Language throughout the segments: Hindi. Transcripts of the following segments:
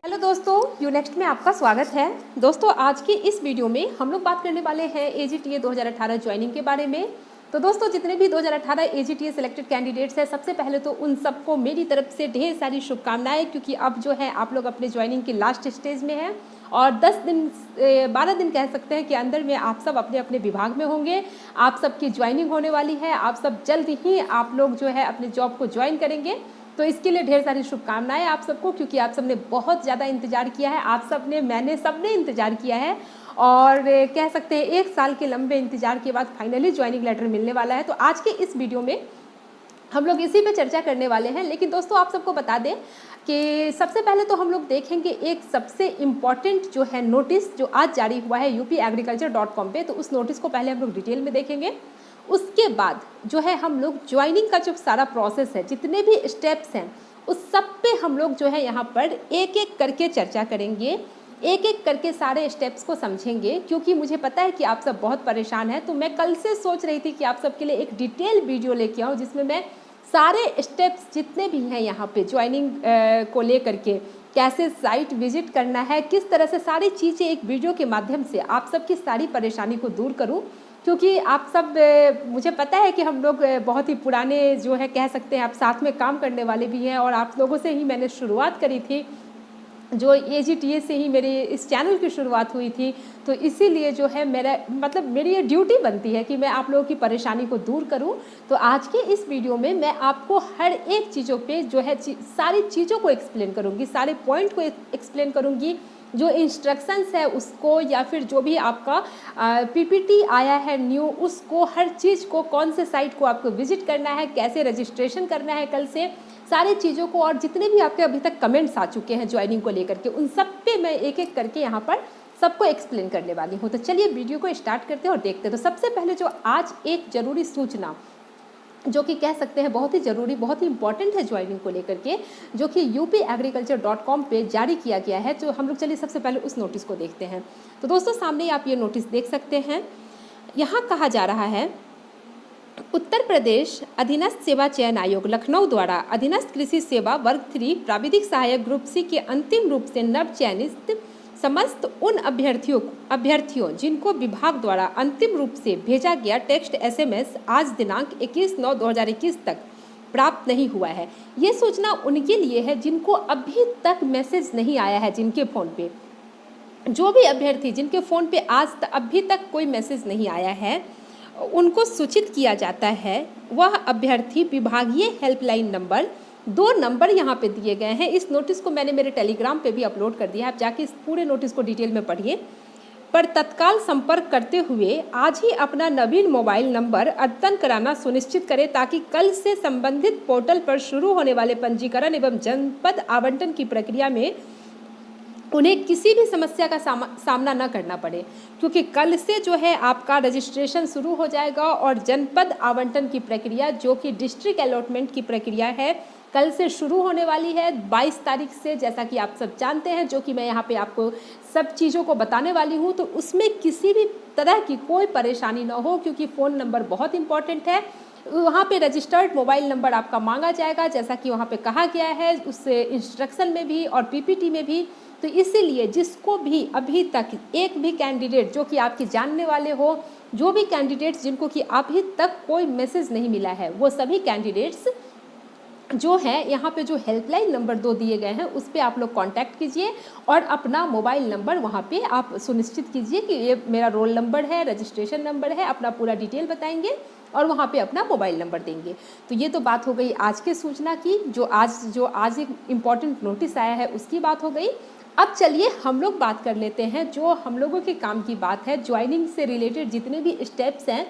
हेलो दोस्तों, यूनेक्स्ट में आपका स्वागत है। दोस्तों, आज की इस वीडियो में हम लोग बात करने वाले हैं AGTA 2018 ज्वाइनिंग के बारे में। तो दोस्तों, जितने भी 2018 AGTA सिलेक्टेड कैंडिडेट्स हैं, सबसे पहले तो उन सबको मेरी तरफ से ढेर सारी शुभकामनाएं, क्योंकि अब जो है आप लोग अपने ज्वाइनिंग के लास्ट स्टेज में हैं और 12 दिन कह सकते हैं कि अंदर में आप सब अपने अपने विभाग में होंगे। आप सबकी ज्वाइनिंग होने वाली है, आप सब जल्द ही आप लोग जो है अपने जॉब को ज्वाइन करेंगे। तो इसके लिए ढेर सारी शुभकामनाएं आप सबको, क्योंकि आप सबने बहुत ज़्यादा इंतजार किया है। आप सबने, मैंने, सबने इंतजार किया है और कह सकते हैं 1 साल के लंबे इंतजार के बाद फाइनली ज्वाइनिंग लेटर मिलने वाला है। तो आज के इस वीडियो में हम लोग इसी पे चर्चा करने वाले हैं। लेकिन दोस्तों, आप सबको बता दें कि सबसे पहले तो हम लोग देखेंगे एक सबसे इम्पॉर्टेंट जो है नोटिस जो आज जारी हुआ है upagriculture.com पे। तो उस नोटिस को पहले हम लोग डिटेल में देखेंगे। उसके बाद जो है हम लोग ज्वाइनिंग का जो सारा प्रोसेस है, जितने भी स्टेप्स हैं, उस सब पे हम लोग जो है यहाँ पर एक एक करके चर्चा करेंगे, एक एक करके सारे स्टेप्स को समझेंगे। क्योंकि मुझे पता है कि आप सब बहुत परेशान हैं, तो मैं कल से सोच रही थी कि आप सबके लिए एक डिटेल वीडियो लेके आऊँ, जिसमें मैं सारे स्टेप्स जितने भी हैं यहाँ पे ज्वाइनिंग को लेकर के, कैसे साइट विजिट करना है, किस तरह से सारी चीज़ें एक वीडियो के माध्यम से आप सबकी सारी परेशानी को दूर करूँ। क्योंकि आप सब, मुझे पता है कि हम लोग बहुत ही पुराने जो है कह सकते हैं, आप साथ में काम करने वाले भी हैं और आप लोगों से ही मैंने शुरुआत करी थी, जो AGTA से ही मेरी इस चैनल की शुरुआत हुई थी। तो इसीलिए जो है मेरी ये ड्यूटी बनती है कि मैं आप लोगों की परेशानी को दूर करूं। तो आज के इस वीडियो में मैं आपको हर एक चीज़ों पे जो है सारी चीज़ों को एक्सप्लेन करूंगी, सारे पॉइंट को एक्सप्लेन करूंगी, जो इंस्ट्रक्शंस है उसको, या फिर जो भी आपका PPT आया है न्यू, उसको, हर चीज़ को, कौन से साइट को आपको विजिट करना है, कैसे रजिस्ट्रेशन करना है कल से, सारी चीज़ों को, और जितने भी आपके अभी तक कमेंट्स आ चुके हैं ज्वाइनिंग को लेकर के, उन सब पे मैं एक एक करके यहाँ पर सबको एक्सप्लेन करने वाली हूँ। तो चलिए वीडियो को स्टार्ट करते हैं और देखते हैं। तो सबसे पहले जो आज एक ज़रूरी सूचना, जो कि कह सकते हैं बहुत ही ज़रूरी, बहुत ही इंपॉर्टेंट है ज्वाइनिंग को लेकर के, जो कि upagriculture.com पे जारी किया गया है। तो हम लोग चलिए सबसे पहले उस नोटिस को देखते हैं। तो दोस्तों, सामने आप ये नोटिस देख सकते हैं। यहाँ कहा जा रहा है, उत्तर प्रदेश अधीनस्थ सेवा चयन आयोग लखनऊ द्वारा अधीनस्थ कृषि सेवा वर्ग 3 प्राविधिक सहायक ग्रुप C के अंतिम रूप से नव चयनित समस्त उन अभ्यर्थियों जिनको विभाग द्वारा अंतिम रूप से भेजा गया टेक्स्ट SMS आज दिनांक 21/9/2021 तक प्राप्त नहीं हुआ है। ये सूचना उनके लिए है जिनको अभी तक मैसेज नहीं आया है, जिनके फ़ोन पे, जो भी अभ्यर्थी जिनके फ़ोन पे अभी तक कोई मैसेज नहीं आया है, उनको सूचित किया जाता है। वह अभ्यर्थी विभागीय हेल्पलाइन नंबर, 2 नंबर यहाँ पे दिए गए हैं। इस नोटिस को मैंने मेरे टेलीग्राम पे भी अपलोड कर दिया है, आप जाके इस पूरे नोटिस को डिटेल में पढ़िए, पर तत्काल संपर्क करते हुए आज ही अपना नवीन मोबाइल नंबर अद्यतन कराना सुनिश्चित करें, ताकि कल से संबंधित पोर्टल पर शुरू होने वाले पंजीकरण एवं जनपद आवंटन की प्रक्रिया में उन्हें किसी भी समस्या का सामना न करना पड़े। क्योंकि कल से जो है आपका रजिस्ट्रेशन शुरू हो जाएगा और जनपद आवंटन की प्रक्रिया, जो कि डिस्ट्रिक्ट अलॉटमेंट की प्रक्रिया है, कल से शुरू होने वाली है 22 तारीख से, जैसा कि आप सब जानते हैं, जो कि मैं यहाँ पे आपको सब चीज़ों को बताने वाली हूँ। तो उसमें किसी भी तरह की कोई परेशानी ना हो, क्योंकि फ़ोन नंबर बहुत इंपॉर्टेंट है। वहाँ पे रजिस्टर्ड मोबाइल नंबर आपका मांगा जाएगा, जैसा कि वहाँ पे कहा गया है उस इंस्ट्रक्शन में भी और PPT में भी। तो इसीलिए जिसको भी अभी तक एक भी कैंडिडेट जो कि आपके जानने वाले हो, जो भी कैंडिडेट्स जिनको कि अभी तक कोई मैसेज नहीं मिला है, वो सभी कैंडिडेट्स जो है यहाँ पे जो हेल्पलाइन नंबर 2 दिए गए हैं, उस पर आप लोग कांटेक्ट कीजिए और अपना मोबाइल नंबर वहाँ पे आप सुनिश्चित कीजिए कि ये मेरा रोल नंबर है, रजिस्ट्रेशन नंबर है, अपना पूरा डिटेल बताएंगे और वहाँ पे अपना मोबाइल नंबर देंगे। तो ये तो बात हो गई आज के सूचना की, जो आज एक इम्पॉर्टेंट नोटिस आया है उसकी बात हो गई। अब चलिए हम लोग बात कर लेते हैं जो हम लोगों के काम की बात है, ज्वाइनिंग से रिलेटेड जितने भी स्टेप्स हैं,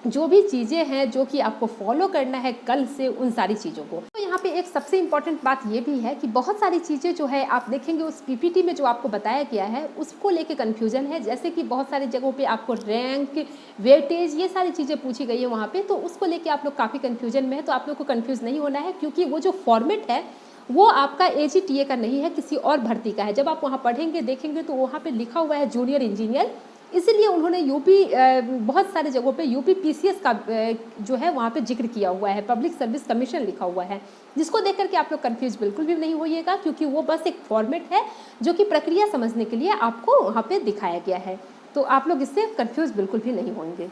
जो भी चीज़ें हैं जो कि आपको फॉलो करना है कल से, उन सारी चीज़ों को। तो यहाँ पे एक सबसे इम्पॉर्टेंट बात ये भी है कि बहुत सारी चीज़ें जो है आप देखेंगे उस PPT में जो आपको बताया गया है, उसको लेके कन्फ्यूजन है। जैसे कि बहुत सारी जगहों पे आपको रैंक, वेटेज, ये सारी चीज़ें पूछी गई है वहाँ पे, तो उसको लेके आप लोग काफ़ी कन्फ्यूजन में है। तो आप लोग को कन्फ्यूज़ नहीं होना है, क्योंकि वो जो फॉर्मेट है वो आपका AGTA का नहीं है, किसी और भर्ती का है। जब आप वहाँ पढ़ेंगे, देखेंगे, तो वहाँ पे लिखा हुआ है जूनियर इंजीनियर इसीलिए उन्होंने यूपी बहुत सारे जगहों पे यूपी पीसीएस का जो है वहाँ पे जिक्र किया हुआ है, पब्लिक सर्विस कमीशन लिखा हुआ है, जिसको देख करके आप लोग कंफ्यूज बिल्कुल भी नहीं होइएगा, क्योंकि वो बस एक फॉर्मेट है जो कि प्रक्रिया समझने के लिए आपको वहाँ पे दिखाया गया है। तो आप लोग इससे कंफ्यूज बिल्कुल भी नहीं होंगे।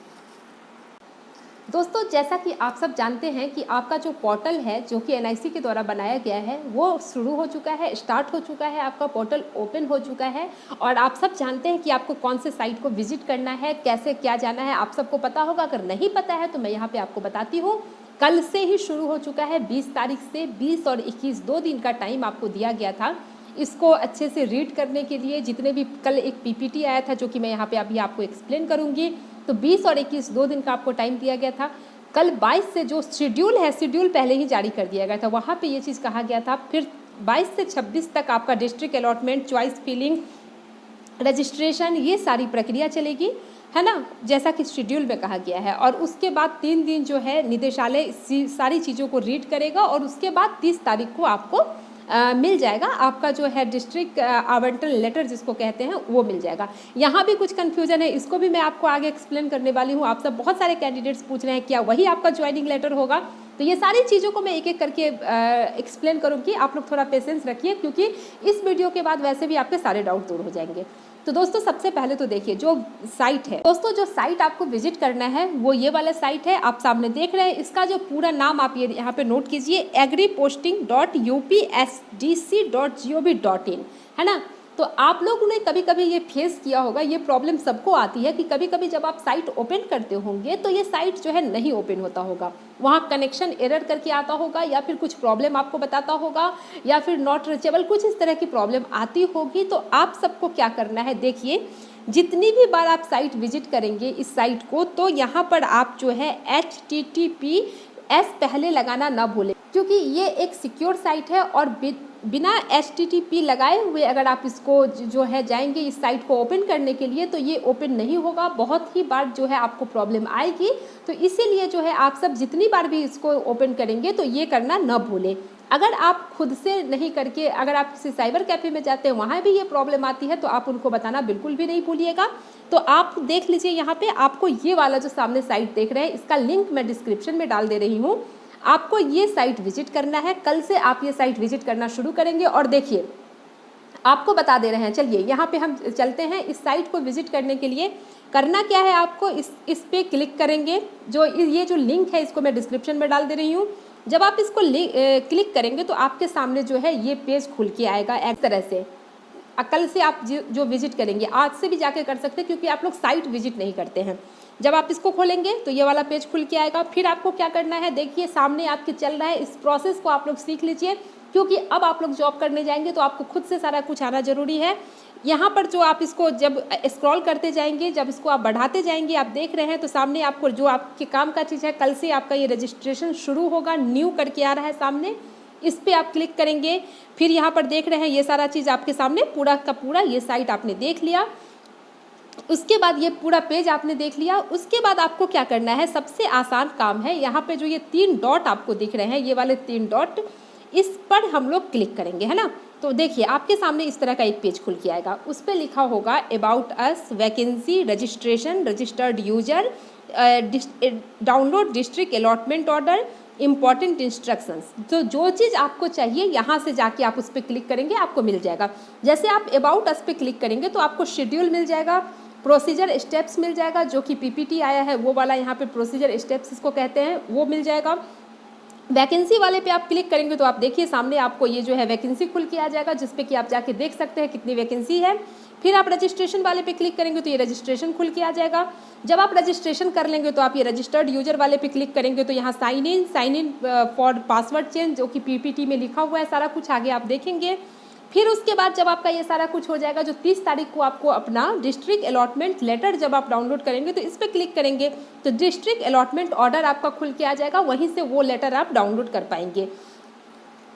दोस्तों, जैसा कि आप सब जानते हैं कि आपका जो पोर्टल है जो कि एनआईसी के द्वारा बनाया गया है वो शुरू हो चुका है, स्टार्ट हो चुका है, आपका पोर्टल ओपन हो चुका है। और आप सब जानते हैं कि आपको कौन से साइट को विजिट करना है, कैसे क्या जाना है, आप सबको पता होगा। अगर नहीं पता है तो मैं यहाँ पे आपको बताती हूँ। कल से ही शुरू हो चुका है, 20 तारीख से। 20 और 21 2 दिन का टाइम आपको दिया गया था इसको अच्छे से रीड करने के लिए। जितने भी कल एक पीपीटी आया था जो कि मैं यहाँ पे अभी आपको एक्सप्लेन करूँगी, तो 20 और 21 2 दिन का आपको टाइम दिया गया था। कल 22 से जो शेड्यूल है, शेड्यूल पहले ही जारी कर दिया गया था, वहाँ पे ये चीज़ कहा गया था। फिर 22 से 26 तक आपका district allotment, choice filling, registration, ये सारी प्रक्रिया चलेगी, है ना, जैसा कि शेड्यूल में कहा गया है। और उसके बाद 3 दिन जो है निदेशालय सारी चीज़ों को रीड करेगा और उसके बाद 30 तारीख को आपको मिल जाएगा आपका जो है डिस्ट्रिक्ट आवंटन लेटर जिसको कहते हैं वो मिल जाएगा। यहाँ भी कुछ कन्फ्यूजन है, इसको भी मैं आपको आगे एक्सप्लेन करने वाली हूँ। आप सब बहुत सारे कैंडिडेट्स पूछ रहे हैं क्या वही आपका ज्वाइनिंग लेटर होगा, तो ये सारी चीज़ों को मैं एक एक करके एक्सप्लेन करूँगी। आप लोग थोड़ा पेशेंस रखिए, क्योंकि इस वीडियो के बाद वैसे भी आपके सारे डाउट दूर हो जाएंगे। तो दोस्तों, सबसे पहले तो देखिए जो साइट है, दोस्तों जो साइट आपको विजिट करना है वो ये वाला साइट है, आप सामने देख रहे हैं। इसका जो पूरा नाम आप ये यहाँ पे नोट कीजिए, agriposting.upsdc.gov.in, है ना। तो आप लोगों ने कभी कभी ये फेस किया होगा, ये प्रॉब्लम सबको आती है कि कभी कभी जब आप साइट ओपन करते होंगे तो ये साइट जो है नहीं ओपन होता होगा, वहाँ कनेक्शन एरर करके आता होगा, या फिर कुछ प्रॉब्लम आपको बताता होगा, या फिर नॉट रीचेबल, कुछ इस तरह की प्रॉब्लम आती होगी। तो आप सबको क्या करना है, देखिए जितनी भी बार आप साइट विजिट करेंगे इस साइट को, तो यहाँ पर आप जो है HTTPS पहले लगाना ना भूलें, क्योंकि ये एक सिक्योर साइट है और बिना HTTP लगाए हुए अगर आप इसको जो है जाएंगे इस साइट को ओपन करने के लिए तो ये ओपन नहीं होगा, बहुत ही बार जो है आपको प्रॉब्लम आएगी। तो इसीलिए जो है आप सब जितनी बार भी इसको ओपन करेंगे तो ये करना न भूलें। अगर आप खुद से नहीं करके अगर आप किसी साइबर कैफ़े में जाते हैं वहाँ भी ये प्रॉब्लम आती है तो आप उनको बताना बिल्कुल भी नहीं भूलिएगा। तो आप देख लीजिए यहाँ पे आपको ये वाला जो सामने साइट देख रहे हैं इसका लिंक मैं डिस्क्रिप्शन में डाल दे रही हूँ। आपको ये साइट विजिट करना है, कल से आप ये साइट विजिट करना शुरू करेंगे। और देखिए आपको बता दे रहे हैं, चलिए यहाँ पे हम चलते हैं। इस साइट को विजिट करने के लिए करना क्या है, आपको इस पे क्लिक करेंगे। जो ये जो लिंक है इसको मैं डिस्क्रिप्शन में डाल दे रही हूँ। जब आप इसको क्लिक करेंगे तो आपके सामने जो है ये पेज खुल के आएगा इस तरह से। कल से आप जो विजिट करेंगे, आज से भी जाके कर सकते हैं क्योंकि आप लोग साइट विजिट नहीं करते हैं। जब आप इसको खोलेंगे तो ये वाला पेज खुल के आएगा। फिर आपको क्या करना है, देखिए सामने आपके चल रहा है, इस प्रोसेस को आप लोग सीख लीजिए, क्योंकि अब आप लोग जॉब करने जाएंगे तो आपको खुद से सारा कुछ आना जरूरी है। यहाँ पर जो आप इसको जब स्क्रॉल करते जाएंगे, जब इसको आप बढ़ाते जाएंगे, आप देख रहे हैं तो सामने आपको जो आपके काम का चीज़ है, कल से आपका ये रजिस्ट्रेशन शुरू होगा, न्यू करके आ रहा है सामने, इस पर आप क्लिक करेंगे। फिर यहाँ पर देख रहे हैं ये सारा चीज़ आपके सामने पूरा का पूरा ये साइट आपने देख लिया। उसके बाद ये पूरा पेज आपने देख लिया। उसके बाद आपको क्या करना है, सबसे आसान काम है, यहाँ पे जो ये 3 डॉट आपको दिख रहे हैं, ये वाले 3 डॉट, इस पर हम लोग क्लिक करेंगे, है ना। तो देखिए आपके सामने इस तरह का एक पेज खुल के आएगा। उस पर लिखा होगा about us, vacancy, registration, registered user, download district allotment order, important instructions. तो जो चीज़ आपको चाहिए यहाँ से जाके आप उस पर क्लिक करेंगे, आपको मिल जाएगा। जैसे आप अबाउट अस पे क्लिक करेंगे तो आपको शेड्यूल मिल जाएगा, प्रोसीजर स्टेप्स मिल जाएगा, जो कि पीपीटी आया है वो वाला, यहाँ पे प्रोसीजर स्टेप्स इसको कहते हैं, वो मिल जाएगा। वैकेंसी वाले पे आप क्लिक करेंगे तो आप देखिए सामने आपको ये जो है वैकेंसी खुल के आ जाएगा, जिस पे कि आप जाके देख सकते हैं कितनी वैकेंसी है। फिर आप रजिस्ट्रेशन वाले पे क्लिक करेंगे तो ये रजिस्ट्रेशन खुल के आ जाएगा। जब आप रजिस्ट्रेशन कर लेंगे तो आप ये रजिस्टर्ड यूजर वाले पे क्लिक करेंगे तो यहाँ sign in for password change, जो कि पीपीटी में लिखा हुआ है, सारा कुछ आगे आप देखेंगे। फिर उसके बाद जब आपका ये सारा कुछ हो जाएगा, जो 30 तारीख को आपको अपना डिस्ट्रिक्ट अलॉटमेंट लेटर जब आप डाउनलोड करेंगे तो इस पर क्लिक करेंगे तो डिस्ट्रिक्ट अलॉटमेंट ऑर्डर आपका खुल के आ जाएगा, वहीं से वो लेटर आप डाउनलोड कर पाएंगे।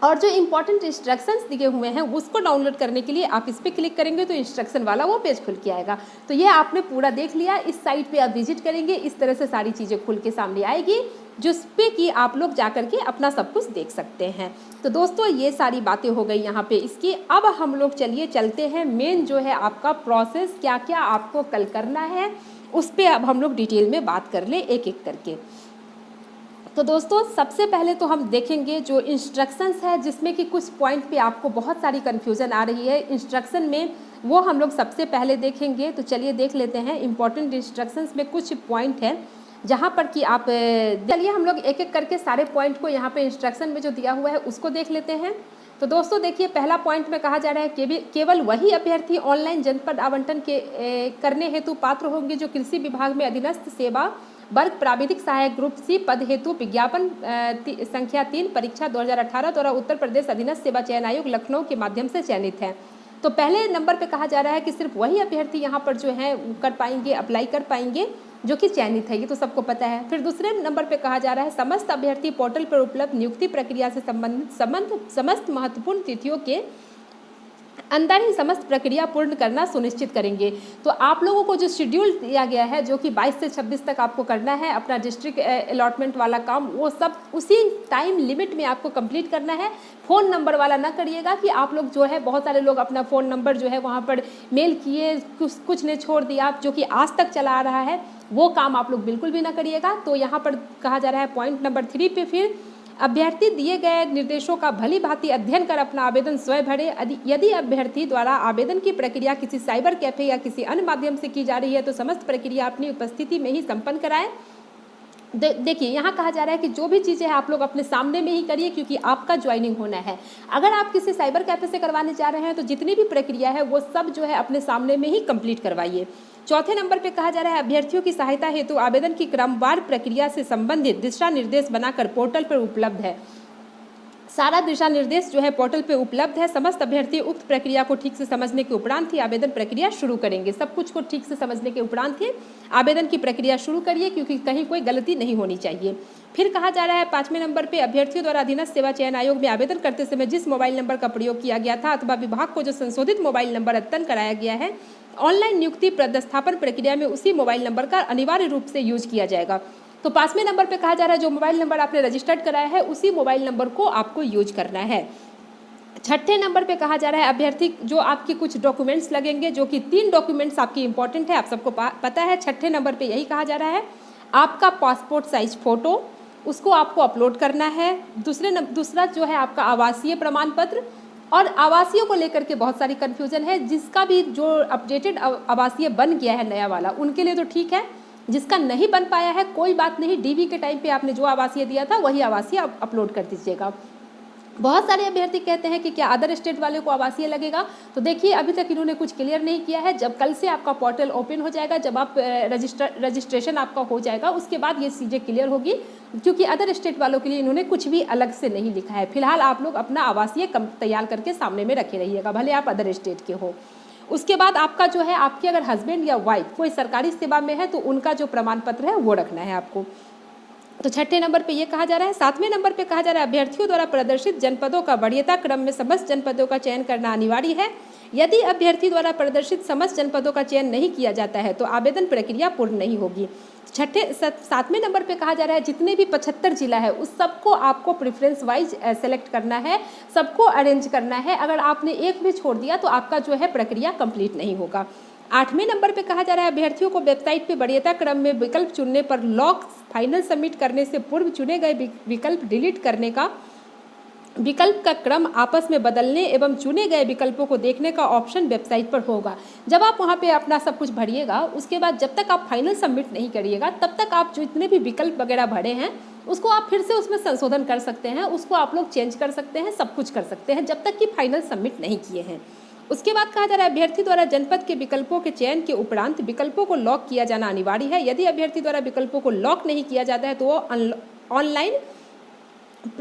और जो इंपॉर्टेंट इंस्ट्रक्शंस दिए हुए हैं उसको डाउनलोड करने के लिए आप इस पर क्लिक करेंगे तो इंस्ट्रक्शन वाला वो पेज खुल के आएगा। तो ये आपने पूरा देख लिया। इस साइट पे आप विजिट करेंगे, इस तरह से सारी चीज़ें खुल के सामने आएगी जिस पे कि आप लोग जा करके अपना सब कुछ देख सकते हैं। तो दोस्तों ये सारी बातें हो गई यहाँ पे इसकी। अब हम लोग चलिए चलते हैं मेन जो है आपका प्रोसेस, क्या क्या आपको कल करना है उस पर अब हम लोग डिटेल में बात कर ले एक एक करके। तो दोस्तों सबसे पहले तो हम देखेंगे जो इंस्ट्रक्शंस है जिसमें कि कुछ पॉइंट पे आपको बहुत सारी कन्फ्यूज़न आ रही है इंस्ट्रक्शन में, वो हम लोग सबसे पहले देखेंगे। तो चलिए देख लेते हैं। इंपॉर्टेंट इंस्ट्रक्शंस में कुछ पॉइंट है जहाँ पर कि आप चलिए हम लोग एक एक करके सारे पॉइंट को यहाँ पे इंस्ट्रक्शन में जो दिया हुआ है उसको देख लेते हैं। तो दोस्तों देखिए पहला पॉइंट में कहा जा रहा है कि केवल वही अभ्यर्थी ऑनलाइन जनपद आवंटन के करने हेतु पात्र होंगे जो कृषि विभाग में अधीनस्थ सेवा वर्ग प्राविधिक सहायक ग्रुप सी पद हेतु विज्ञापन संख्या 3 परीक्षा 2018 द्वारा उत्तर प्रदेश अधीनस्थ सेवा चयन आयोग लखनऊ के माध्यम से चयनित है। तो पहले नंबर पे कहा जा रहा है कि सिर्फ वही अभ्यर्थी यहाँ पर जो है कर पाएंगे, अप्लाई कर पाएंगे जो कि चयनित है, ये तो सबको पता है। फिर दूसरे नंबर पे कहा जा रहा है समस्त अभ्यर्थी पोर्टल पर उपलब्ध नियुक्ति प्रक्रिया से संबंधित समस्त महत्वपूर्ण तिथियों के अंदर ही समस्त प्रक्रिया पूर्ण करना सुनिश्चित करेंगे। तो आप लोगों को जो शेड्यूल दिया गया है जो कि 22 से 26 तक आपको करना है अपना डिस्ट्रिक्ट अलॉटमेंट वाला काम, वो सब उसी टाइम लिमिट में आपको कंप्लीट करना है। फ़ोन नंबर वाला ना करिएगा कि आप लोग जो है बहुत सारे लोग अपना फ़ोन नंबर जो है वहाँ पर मेल किए, कुछ ने छोड़ दिया जो कि आज तक चला आ रहा है, वो काम आप लोग बिल्कुल भी ना करिएगा। तो यहाँ पर कहा जा रहा है पॉइंट नंबर 3 पे फिर अभ्यर्थी दिए गए निर्देशों का भली भांति अध्ययन कर अपना आवेदन स्वयं भरे। यदि अभ्यर्थी द्वारा आवेदन की प्रक्रिया किसी साइबर कैफे या किसी अन्य माध्यम से की जा रही है तो समस्त प्रक्रिया अपनी उपस्थिति में ही संपन्न कराएं। देखिए यहाँ कहा जा रहा है कि जो भी चीज़ें हैं आप लोग अपने सामने में ही करिए क्योंकि आपका ज्वाइनिंग होना है। अगर आप किसी साइबर कैफे से करवाने जा रहे हैं तो जितनी भी प्रक्रिया है वो सब जो है अपने सामने में ही कंप्लीट करवाइए। चौथे नंबर पे कहा जा रहा है अभ्यर्थियों की सहायता हेतु आवेदन की क्रमवार प्रक्रिया से संबंधित दिशा निर्देश बनाकर पोर्टल पर उपलब्ध है। सारा दिशा निर्देश जो है पोर्टल पे उपलब्ध है। समस्त अभ्यर्थी उक्त प्रक्रिया को ठीक से समझने के उपरांत ही आवेदन प्रक्रिया शुरू करेंगे। सब कुछ को ठीक से समझने के उपरांत ही आवेदन की प्रक्रिया शुरू करिए क्योंकि कहीं कोई गलती नहीं होनी चाहिए। फिर कहा जा रहा है 5वें नंबर पे अभ्यर्थियों द्वारा अधीनस्थ सेवा चयन आयोग में आवेदन करते समय जिस मोबाइल नंबर का प्रयोग किया गया था अथवा विभाग को जो संशोधित मोबाइल नंबर अद्यतन कराया गया है ऑनलाइन नियुक्ति पदस्थापन प्रक्रिया में उसी मोबाइल नंबर का अनिवार्य रूप से यूज किया जाएगा। तो 5वें नंबर पे कहा जा रहा है जो मोबाइल नंबर आपने रजिस्टर्ड कराया है उसी मोबाइल नंबर को आपको यूज करना है। 6ठे नंबर पे कहा जा रहा है अभ्यर्थी जो आपके कुछ डॉक्यूमेंट्स लगेंगे जो कि 3 डॉक्यूमेंट्स आपकी इंपॉर्टेंट है, आप सबको पता है। 6ठे नंबर पे यही कहा जा रहा है आपका पासपोर्ट साइज फोटो, उसको आपको अपलोड करना है। दूसरा जो है आपका आवासीय प्रमाण पत्र, और आवासीय को लेकर के बहुत सारी कन्फ्यूजन है। जिसका भी जो अपडेटेड आवासीय बन गया है नया वाला उनके लिए तो ठीक है, जिसका नहीं बन पाया है कोई बात नहीं, डीवी के टाइम पे आपने जो आवासीय दिया था वही आवासीय अपलोड कर दीजिएगा। बहुत सारे अभ्यर्थी कहते हैं कि क्या अदर स्टेट वाले को आवासीय लगेगा, तो देखिए अभी तक इन्होंने कुछ क्लियर नहीं किया है। जब कल से आपका पोर्टल ओपन हो जाएगा, जब आप रजिस्ट्रेशन आपका हो जाएगा उसके बाद ये चीज़ें क्लियर होगी क्योंकि अदर स्टेट वालों के लिए इन्होंने कुछ भी अलग से नहीं लिखा है। फिलहाल आप लोग अपना आवासीय तैयार करके सामने में रखे रहिएगा भले आप अदर स्टेट के हो। उसके बाद आपका जो है आपके अगर हस्बैंड या वाइफ कोई सरकारी सेवा में है तो उनका जो प्रमाण पत्र है वो रखना है आपको। तो 6ठे नंबर पे ये कहा जा रहा है। 7वें नंबर पे कहा जा रहा है अभ्यर्थियों द्वारा प्रदर्शित जनपदों का वरीयता क्रम में समस्त जनपदों का चयन करना अनिवार्य है। यदि अभ्यर्थी द्वारा प्रदर्शित समस्त जनपदों का चयन नहीं किया जाता है तो आवेदन प्रक्रिया पूर्ण नहीं होगी। 7वें नंबर पे कहा जा रहा है जितने भी 75 जिला है उस सबको आपको प्रेफरेंस वाइज सेलेक्ट करना है, सबको अरेंज करना है। अगर आपने एक भी छोड़ दिया तो आपका जो है प्रक्रिया कंप्लीट नहीं होगा। 8वें नंबर पे कहा जा रहा है अभ्यर्थियों को वेबसाइट पे वरीयता क्रम में विकल्प चुनने पर लॉक फाइनल सबमिट करने से पूर्व चुने गए विकल्प डिलीट करने का विकल्प का क्रम आपस में बदलने एवं चुने गए विकल्पों को देखने का ऑप्शन वेबसाइट पर होगा। जब आप वहां पे अपना सब कुछ भरिएगा उसके बाद जब तक आप फाइनल सबमिट नहीं करिएगा तब तक आप जो इतने भी विकल्प वगैरह भरे हैं उसको आप फिर से उसमें संशोधन कर सकते हैं, उसको आप लोग चेंज कर सकते हैं, सब कुछ कर सकते हैं जब तक कि फाइनल सबमिट नहीं किए हैं। उसके बाद कहा जा रहा है अभ्यर्थी द्वारा जनपद के विकल्पों के चयन के उपरांत विकल्पों को लॉक किया जाना अनिवार्य है। यदि अभ्यर्थी द्वारा विकल्पों को लॉक नहीं किया जाता है तो वो ऑनलाइन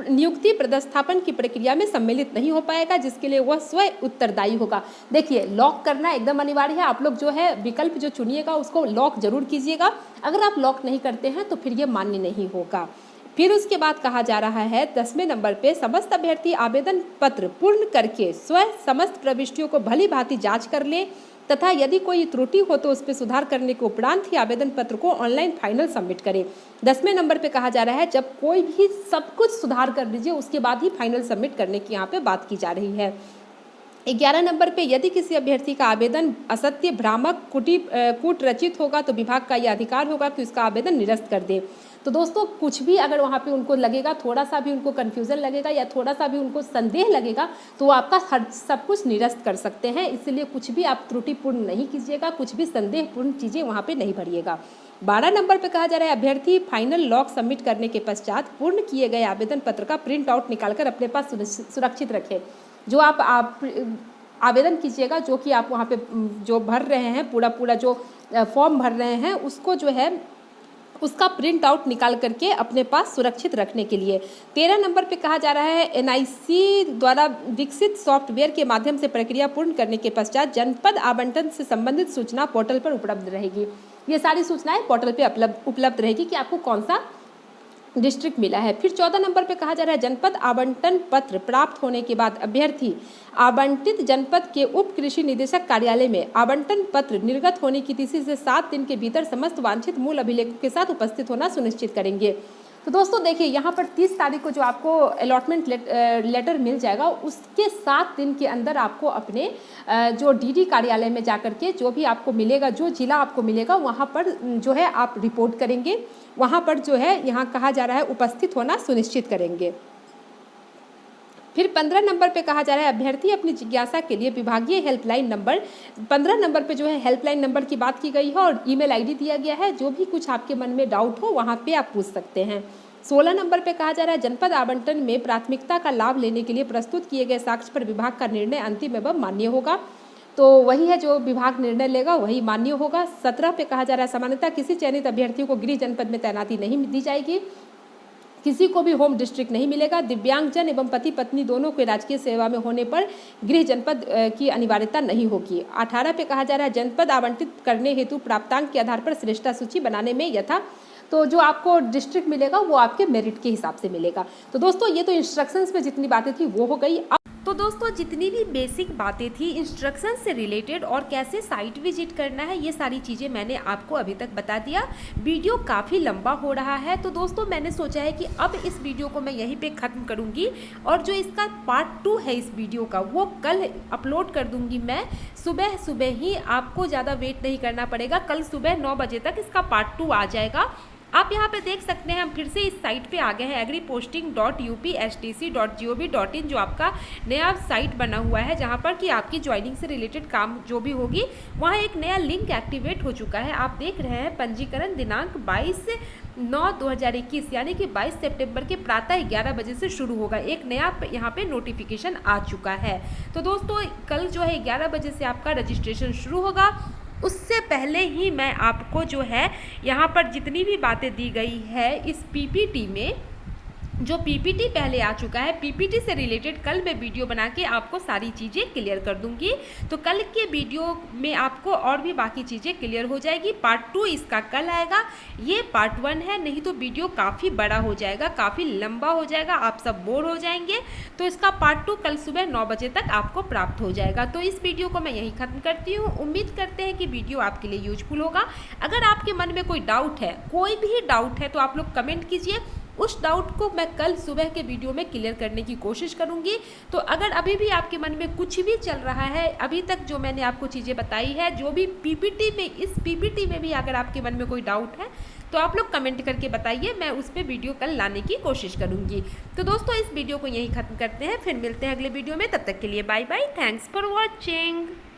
नियुक्ति पदस्थापन की प्रक्रिया में सम्मिलित नहीं हो पाएगा, जिसके लिए वह स्वयं उत्तरदायी होगा। देखिए लॉक करना एकदम अनिवार्य है। आप लोग जो है विकल्प जो चुनिएगा उसको लॉक जरूर कीजिएगा। अगर आप लॉक नहीं करते हैं तो फिर ये मान्य नहीं होगा। फिर उसके बाद कहा जा रहा है 10वें नंबर पे, समस्त अभ्यर्थी आवेदन पत्र पूर्ण करके स्वयं समस्त प्रविष्टियों को भली भांति जांच कर ले तथा यदि कोई त्रुटि हो तो उस पर सुधार करने के उपरांत ही आवेदन पत्र को ऑनलाइन फाइनल सबमिट करें। 10वें नंबर पे कहा जा रहा है जब कोई भी सब कुछ सुधार कर लीजिए उसके बाद ही फाइनल सबमिट करने की यहाँ पे बात की जा रही है। 11 नंबर पे, यदि किसी अभ्यर्थी का आवेदन असत्य, भ्रामक, कूट रचित होगा तो विभाग का यह अधिकार होगा कि उसका आवेदन निरस्त कर दे। तो दोस्तों कुछ भी अगर वहाँ पे उनको लगेगा, थोड़ा सा भी उनको कन्फ्यूज़न लगेगा या थोड़ा सा भी उनको संदेह लगेगा तो वो आपका सब कुछ निरस्त कर सकते हैं। इसलिए कुछ भी आप त्रुटिपूर्ण नहीं कीजिएगा, कुछ भी संदेहपूर्ण चीज़ें वहाँ पे नहीं भरिएगा। 12 नंबर पे कहा जा रहा है अभ्यर्थी फाइनल लॉक सबमिट करने के पश्चात पूर्ण किए गए आवेदन पत्र का प्रिंट आउट निकालकर अपने पास सुरक्षित रखें। जो आप आवेदन कीजिएगा, जो कि आप वहाँ पे जो भर रहे हैं, पूरा जो फॉर्म भर रहे हैं उसको जो है उसका प्रिंट आउट निकाल करके अपने पास सुरक्षित रखने के लिए। 13 नंबर पे कहा जा रहा है NIC द्वारा विकसित सॉफ्टवेयर के माध्यम से प्रक्रिया पूर्ण करने के पश्चात जनपद आवंटन से संबंधित सूचना पोर्टल पर उपलब्ध रहेगी। ये सारी सूचनाएं पोर्टल पे उपलब्ध रहेगी कि आपको कौन सा डिस्ट्रिक्ट मिला है। फिर 14 नंबर पे कहा जा रहा है जनपद आवंटन पत्र प्राप्त होने के बाद अभ्यर्थी आवंटित जनपद के उप कृषि निदेशक कार्यालय में आवंटन पत्र निर्गत होने की तिथि से 7 दिन के भीतर समस्त वांछित मूल अभिलेखों के साथ उपस्थित होना सुनिश्चित करेंगे। तो दोस्तों देखिए यहाँ पर 30 तारीख को जो आपको अलॉटमेंट लेटर मिल जाएगा उसके 7 दिन के अंदर आपको अपने जो DD कार्यालय में जाकर के जो भी आपको मिलेगा, जो जिला आपको मिलेगा वहाँ पर जो है आप रिपोर्ट करेंगे। वहाँ पर जो है यहाँ कहा जा रहा है उपस्थित होना सुनिश्चित करेंगे। फिर 15 नंबर पे कहा जा रहा है अभ्यर्थी अपनी जिज्ञासा के लिए विभागीय हेल्पलाइन नंबर, 15 नंबर पे जो है हेल्पलाइन नंबर की बात की गई है और ईमेल ID दिया गया है। जो भी कुछ आपके मन में डाउट हो वहाँ पे आप पूछ सकते हैं। 16 नंबर पे कहा जा रहा है जनपद आवंटन में प्राथमिकता का लाभ लेने के लिए प्रस्तुत किए गए साक्ष्य पर विभाग का निर्णय अंतिम एवं मान्य होगा। तो वही है जो विभाग निर्णय लेगा वही मान्य होगा। 17 पे कहा जा रहा है सामान्यतः किसी चयनित अभ्यर्थियों को गृह जनपद में तैनाती नहीं दी जाएगी, किसी को भी होम डिस्ट्रिक्ट नहीं मिलेगा। दिव्यांगजन एवं पति पत्नी दोनों के राजकीय सेवा में होने पर गृह जनपद की अनिवार्यता नहीं होगी। 18 पे कहा जा रहा है जनपद आवंटित करने हेतु प्राप्तांक के आधार पर श्रेष्ठता सूची बनाने में यथा, तो जो आपको डिस्ट्रिक्ट मिलेगा वो आपके मेरिट के हिसाब से मिलेगा। तो दोस्तों ये तो इंस्ट्रक्शंस में जितनी बातें थी वो हो गई। तो दोस्तों जितनी भी बेसिक बातें थी इंस्ट्रक्शन से रिलेटेड और कैसे साइट विजिट करना है ये सारी चीज़ें मैंने आपको अभी तक बता दिया। वीडियो काफ़ी लंबा हो रहा है तो दोस्तों मैंने सोचा है कि अब इस वीडियो को मैं यहीं पे ख़त्म करूँगी और जो इसका पार्ट 2 है इस वीडियो का वो कल अपलोड कर दूँगी मैं सुबह ही। आपको ज़्यादा वेट नहीं करना पड़ेगा, कल सुबह 9 बजे तक इसका पार्ट 2 आ जाएगा। आप यहाँ पे देख सकते हैं हम फिर से इस साइट पे आ गए हैं agriposting.upstc.gov.in जो आपका नया साइट बना हुआ है जहाँ पर कि आपकी ज्वाइनिंग से रिलेटेड काम जो भी होगी वहाँ एक नया लिंक एक्टिवेट हो चुका है। आप देख रहे हैं पंजीकरण दिनांक 22/9/2021 यानी कि 22 सितंबर के प्रातः 11 बजे से शुरू होगा। एक नया यहाँ पे नोटिफिकेशन आ चुका है। तो दोस्तों कल जो है 11 बजे से आपका रजिस्ट्रेशन शुरू होगा। उससे पहले ही मैं आपको जो है यहाँ पर जितनी भी बातें दी गई है इस PPT में, जो PPT पहले आ चुका है, PPT से रिलेटेड कल मैं वीडियो बना के आपको सारी चीज़ें क्लियर कर दूंगी। तो कल के वीडियो में आपको और भी बाकी चीज़ें क्लियर हो जाएगी। पार्ट 2 इसका कल आएगा, ये पार्ट 1 है, नहीं तो वीडियो काफ़ी बड़ा हो जाएगा, काफ़ी लंबा हो जाएगा, आप सब बोर हो जाएंगे। तो इसका पार्ट 2 कल सुबह 9 बजे तक आपको प्राप्त हो जाएगा। तो इस वीडियो को मैं यहीं ख़त्म करती हूँ। उम्मीद करते हैं कि वीडियो आपके लिए यूजफुल होगा। अगर आपके मन में कोई डाउट है, कोई भी डाउट है तो आप लोग कमेंट कीजिए, उस डाउट को मैं कल सुबह के वीडियो में क्लियर करने की कोशिश करूंगी। तो अगर अभी भी आपके मन में कुछ भी चल रहा है, अभी तक जो मैंने आपको चीज़ें बताई है, जो भी PPT में, इस PPT में भी अगर आपके मन में कोई डाउट है तो आप लोग कमेंट करके बताइए, मैं उस पर वीडियो कल लाने की कोशिश करूंगी। तो दोस्तों इस वीडियो को यहीं ख़त्म करते हैं, फिर मिलते हैं अगले वीडियो में। तब तक के लिए bye bye, thanks for watching.